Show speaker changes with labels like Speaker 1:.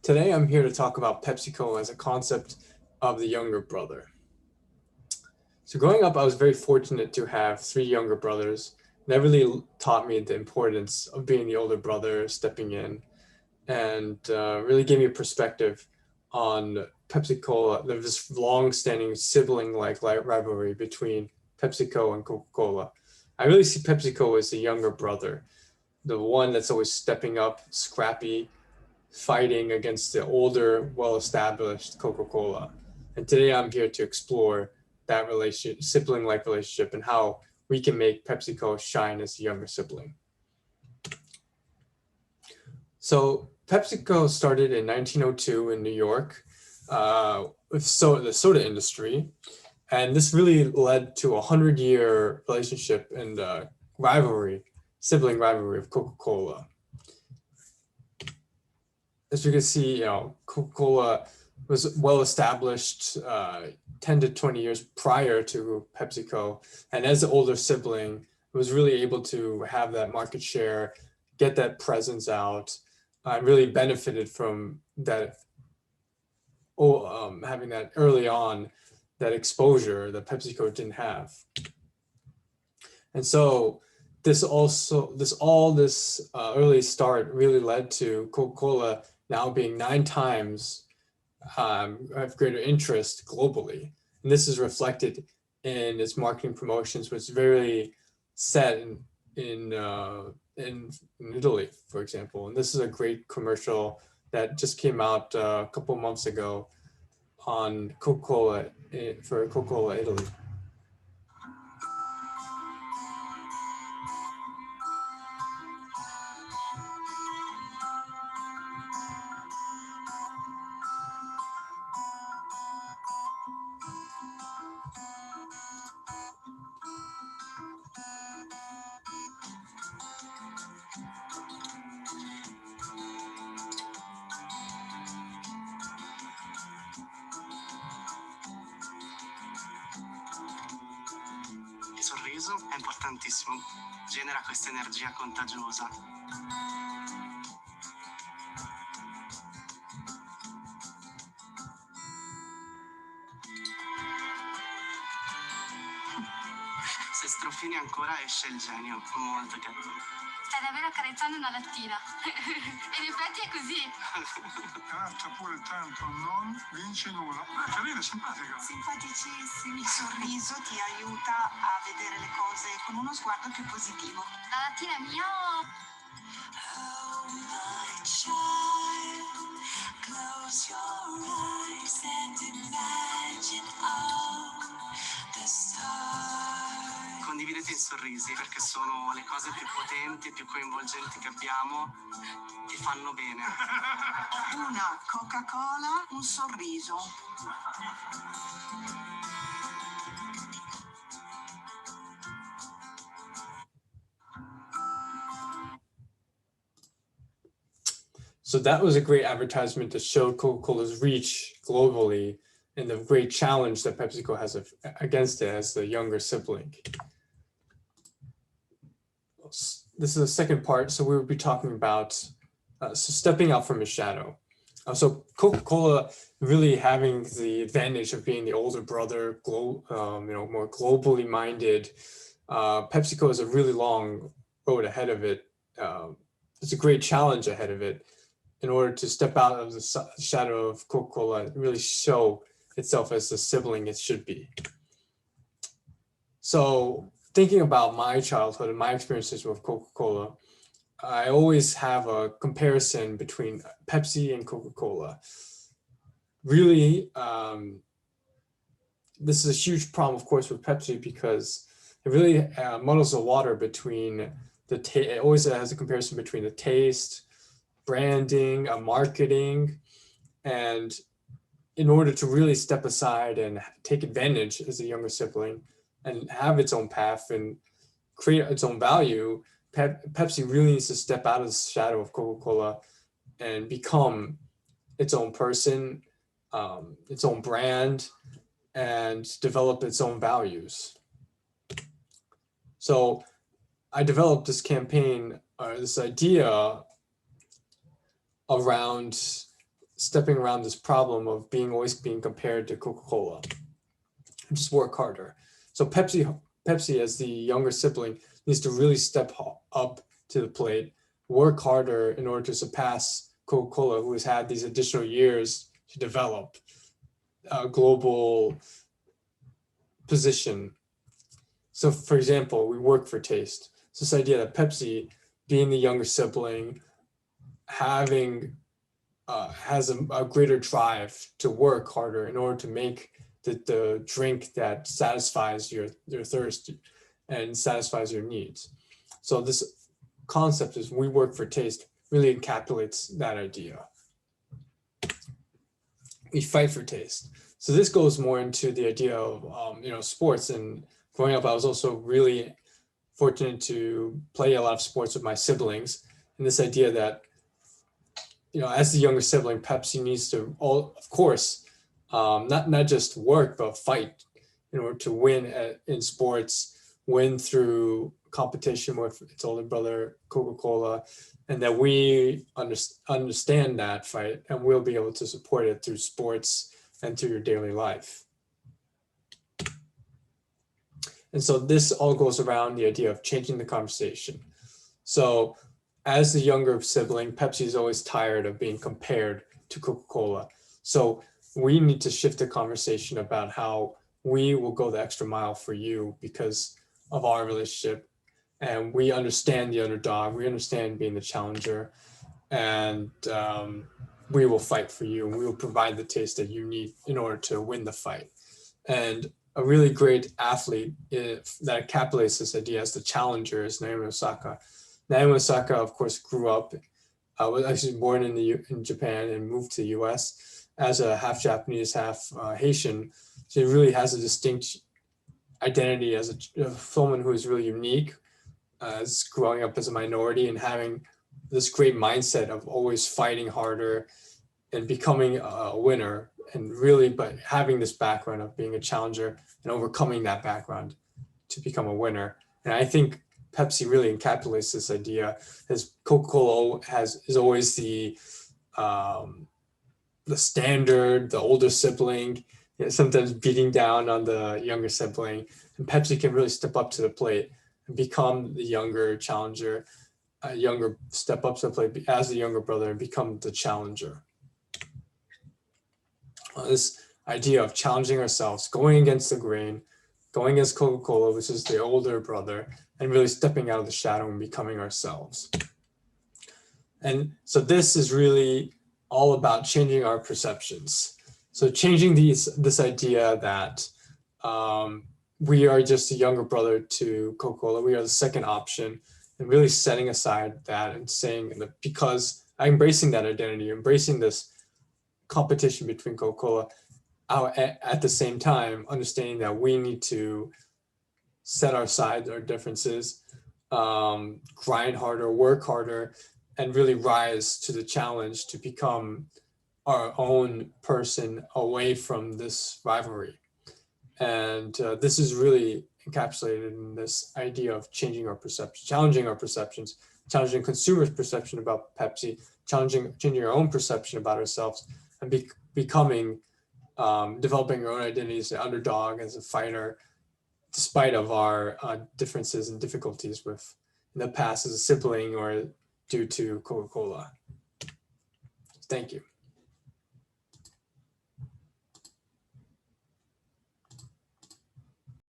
Speaker 1: Today I'm here to talk about PepsiCo as a concept of the younger brother. So growing up, I was very fortunate to have three younger brothers. That really taught me the importance of being the older brother, stepping in, and really gave me a perspective on PepsiCo. There's this long-standing sibling-like rivalry between PepsiCo and Coca-Cola. I really see PepsiCo as the younger brother, the one that's always stepping up, scrappy, fighting against the older, well-established Coca-Cola. And today I'm here to explore that relationship, sibling-like relationship, and how we can make PepsiCo shine as a younger sibling. So PepsiCo started in 1902 in New York with the soda industry. And this really led to a 100-year relationship and rivalry, sibling rivalry of Coca-Cola. As you can see, Coca-Cola was well established 10 to 20 years prior to PepsiCo. And as the older sibling, it was really able to have that market share, get that presence out, really benefited from that, having that early on, that exposure that PepsiCo didn't have. And so this early start really led to Coca-Cola now being 9 times have greater interest globally. And this is reflected in its marketing promotions, which is very set in Italy, for example. And this is a great commercial that just came out a couple months ago on Coca-Cola, for Coca-Cola Italy.
Speaker 2: Il sorriso è importantissimo, genera questa energia contagiosa. Se strofini ancora esce il genio, molto carino.
Speaker 3: Stai davvero accarezzando una lattina. E in effetti è così.
Speaker 4: Caccia pure tanto, non vince nulla. È carina, simpatica.
Speaker 5: Simpaticissimi. Il sorriso ti aiuta a vedere le cose con uno sguardo più positivo.
Speaker 3: La lattina è mia o...
Speaker 5: Oh my child, close your eyes and imagine all the stars.
Speaker 2: Condividete i sorrisi perché sono le cose più potenti e più coinvolgenti che abbiamo e fanno bene.
Speaker 5: Una Coca-Cola, un sorriso.
Speaker 1: So that was a great advertisement to show Coca-Cola's reach globally and the great challenge that PepsiCo has against it as the younger sibling. This is the second part, so we will be talking about stepping out from a shadow. So Coca-Cola really having the advantage of being the older brother, more globally minded. PepsiCo has a really long road ahead of it. It's a great challenge ahead of it in order to step out of the shadow of Coca-Cola and really show itself as the sibling it should be. So thinking about my childhood and my experiences with Coca-Cola, I always have a comparison between Pepsi and Coca-Cola. Really, this is a huge problem, of course, with Pepsi because it really muddles the water between it always has a comparison between the taste, branding, marketing, and in order to really step aside and take advantage as a younger sibling and have its own path and create its own value, Pepsi really needs to step out of the shadow of Coca-Cola and become its own person, its own brand, and develop its own values. So I developed this campaign, this idea around stepping around this problem of always being compared to Coca-Cola. Just work harder. So Pepsi as the younger sibling needs to really step up to the plate, work harder in order to surpass Coca-Cola, who has had these additional years to develop a global position. So for example, we work for taste. So this idea that Pepsi, being the younger sibling, having has a greater drive to work harder in order to make the drink that satisfies your thirst and satisfies your needs. So this concept is we work for taste really encapsulates that idea. We fight for taste. So this goes more into the idea of sports. And growing up, I was also really fortunate to play a lot of sports with my siblings. And this idea that as the younger sibling, Pepsi needs to of course, not just work but fight in order to win in sports, win through competition with its older brother Coca-Cola, and that we understand that fight and we'll be able to support it through sports and through your daily life. And so this all goes around the idea of changing the conversation. So as the younger sibling, Pepsi is always tired of being compared to Coca-Cola. So we need to shift the conversation about how we will go the extra mile for you because of our relationship. And we understand the underdog, we understand being the challenger, and we will fight for you. And we will provide the taste that you need in order to win the fight. And a really great athlete that encapsulates this idea as the challenger is Naomi Osaka. Naomi Osaka, of course, grew up, was actually born in Japan and moved to the US as a half Japanese, half Haitian. She really has a distinct identity as a woman who is really unique, as growing up as a minority and having this great mindset of always fighting harder and becoming a winner, and really, but having this background of being a challenger and overcoming that background to become a winner. And I think Pepsi really encapsulates this idea, as Coca-Cola is always the standard, the older sibling, sometimes beating down on the younger sibling. And Pepsi can really step up to the plate and become the younger challenger, step up to the plate as the younger brother and become the challenger. This idea of challenging ourselves, going against the grain, going against Coca-Cola, which is the older brother, and really stepping out of the shadow and becoming ourselves. And so this is really all about changing our perceptions. So changing this idea that we are just a younger brother to Coca-Cola, we are the second option, and really setting aside that and saying that because I'm embracing that identity, embracing this competition between Coca-Cola, at the same time understanding that we need to set aside our differences, grind harder, work harder, and really rise to the challenge to become our own person away from this rivalry. And this is really encapsulated in this idea of changing our perception, challenging our perceptions, challenging consumers' perception about Pepsi, changing our own perception about ourselves, and becoming, developing our own identity as an underdog, as a fighter, despite of our differences and difficulties with in the past as a sibling or due to Coca-Cola. Thank you.